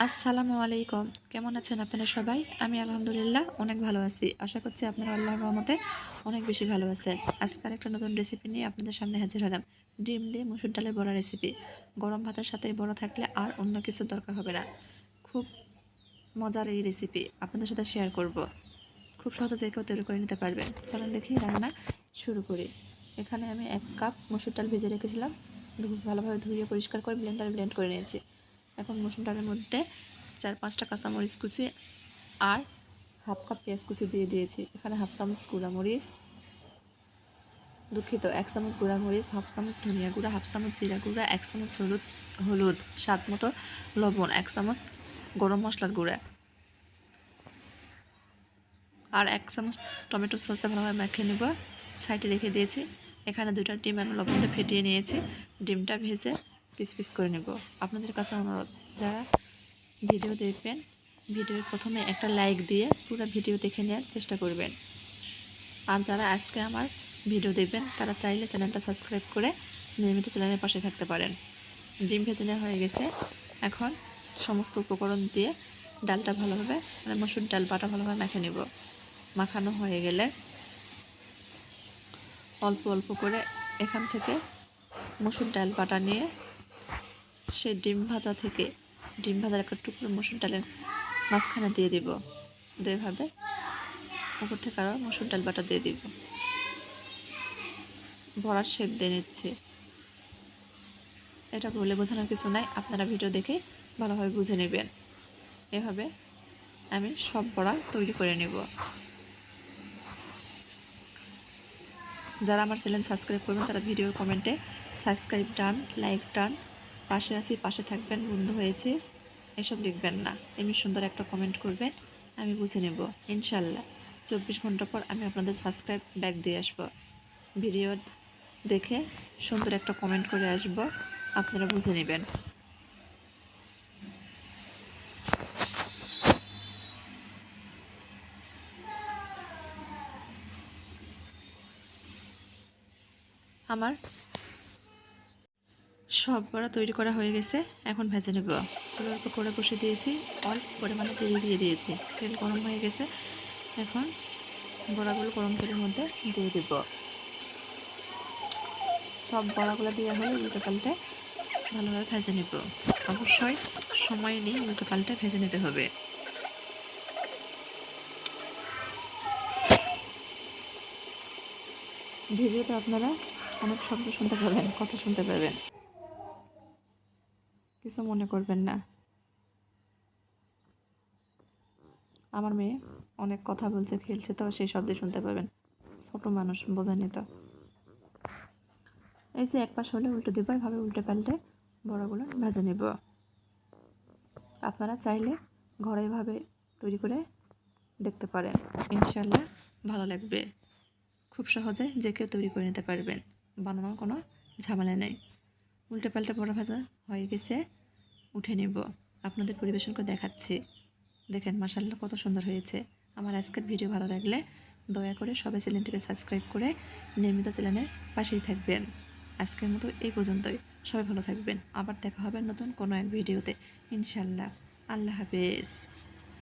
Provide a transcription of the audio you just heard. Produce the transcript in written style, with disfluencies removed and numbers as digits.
আসসালামু আলাইকুম। কেমন আছেন আপনারা সবাই? আমি আলহামদুলিল্লাহ অনেক ভালো আছি। আশা করছি আপনারা আল্লাহর রহমতে অনেক বেশি ভালো আছেন। আজকে আরেকটা নতুন রেসিপি নিয়ে আপনাদের সামনে হাজির হলাম। ডিম দিয়ে মসুর ডালের বড়া রেসিপি। গরম ভাতের সাথে এই বড়া থাকলে আর অন্য কিছুর দরকার হবে না। খুব মজার এই রেসিপি আপনাদের সাথে শেয়ার করব। খুব সহজে যে কেউ তৈরি করে নিতে পারবেন। চলুন দেখি রান্না শুরু করি। এখানে আমি 1 কাপ মসুর ডাল ভেজে রেখেছিলাম। ভালোভাবে ধুয়ে পরিষ্কার করে ব্লেন্ডারে ব্লেন্ড করে নিয়েছি। এখন মসুর ডালের মধ্যে 4-5টা কাঁচামরিচ কুচি আর হাফ কাপ পেঁয়াজ কুচি দিয়ে দিয়েছি। এখানে হাফ চামচ গুঁড়ামরিচ, দুঃখিত 1 চামচ গুঁড়ামরিচ, হাফ চামচ ধনিয়া গুঁড়া, হাফ চামচ জিরা গুঁড়া, 1 চামচ হলুদ, স্বাদ মতো লবণ, 1 চামচ গরম মশলার গুঁড়া আর 1 চামচ টমেটো সসটা ভালোভাবে মাখিয়ে নেব। সাইডে রেখে দিয়েছি। এখানে 2টা ডিম আমি লবণ দিয়ে ফেটিয়ে নিয়েছি। ডিমটা ভেজে পিস পিস করে নেব। আপনাদের কাছে অনুরোধ, যারা ভিডিও দেখবেন ভিডিওর প্রথমে একটা লাইক দিয়ে পুরো ভিডিও দেখে নেওয়ার চেষ্টা করবেন। আর যারা আজকে আমার ভিডিও দেখবেন তারা চাইলে চ্যানেলটা সাবস্ক্রাইব করে নিয়মিত চ্যানেলের পাশে থাকতে পারেন। ডিম ভেজে নেওয়া হয়ে গেছে। এখন সমস্ত উপকরণ দিয়ে ডালটা ভালোভাবে মসুর ডাল বাটা ভালোভাবে মেখে নেব। মাখানো হয়ে গেলে অল্প অল্প করে এখান থেকে মসুর ডাল বাটা নিয়ে সেই ডিম ভাজার একটা টুকরো মসুর ডালের মাঝখানে দিয়ে দিব। এভাবে উপর থেকে আরও মসুর ডাল বাটা দিয়ে দিব। বড়ার শেপ দিয়ে নিচ্ছি। এটা বলে বোঝানোর কিছু নাই, আপনারা ভিডিও দেখে ভালোভাবে বুঝে নেবেন। এভাবে আমি সব বড়া তৈরি করে নেব। যারা আমার চ্যানেল সাবস্ক্রাইব করবেন তারা ভিডিওর কমেন্টে সাবস্ক্রাইব ডান, লাইক ডান, পাশে আছি, পাশে থাকবেন, বন্ধু হয়েছে এসব লিখবেন না। এমনি সুন্দর একটা কমেন্ট করবেন, আমি বুঝে নেব ইনশাল্লাহ। 24 ঘন্টা পর আমি আপনাদের সাবস্ক্রাইব ব্যাক দিয়ে আসব। ভিডিও দেখে সুন্দর একটা কমেন্ট করে আসব, আপনারা বুঝে নেবেন। আমার সব বড়া তৈরি করা হয়ে গেছে। এখন ভেজে নেব। চুলার উপর করে বসে দিয়েছি, অল্প পরিমাণে তেল দিয়ে দিয়েছি। তেল গরম হয়ে গেছে। এখন বড়াগুলো গরম তেলের মধ্যে দিয়ে দেব। সব বড়াগুলো দেওয়া হলে উল্টো পাল্টে ভালোভাবে ভেজে নেব। অবশ্যই সময় নিয়ে উল্টো পাল্টে ভেজে নিতে হবে। ভিডিওতে আপনারা অনেক শব্দ শুনতে পাবেন, কথা শুনতে পাবেন, কিছু মনে করবেন না। আমার মেয়ে অনেক কথা বলছে, খেলছে, তো সেই শব্দ শুনতে পাবেন। ছোট মানুষ, বোঝেনি তো। এই যে এক পাশ হলে উল্টো দেবো, এভাবে উল্টে পাল্টে বড়াগুলো ভেজে নেব। আপনারা চাইলে ঘরে এভাবে তৈরি করে দেখতে পারেন, ইনশাল্লাহ ভালো লাগবে। খুব সহজে যে কেউ তৈরি করে নিতে পারবেন, বানানোর কোনো ঝামেলা নেই। উল্টে পাল্টে বড়া ভাজা হয়ে গেছে, উঠে নেব। আপনাদের পরিবেশন করে দেখাচ্ছি। দেখেন মাশাআল্লাহ কত সুন্দর হয়েছে। আমার আজকের ভিডিও ভালো লাগলে দয়া করে সবাই চ্যানেলটিকে সাবস্ক্রাইব করে নিয়মিত চ্যানেলের পাশেই থাকবেন। আজকের মতো এই পর্যন্তই। সবাই ভালো থাকবেন। আবার দেখা হবে নতুন কোনো এক ভিডিওতে ইনশাল্লাহ। আল্লাহ হাফেজ।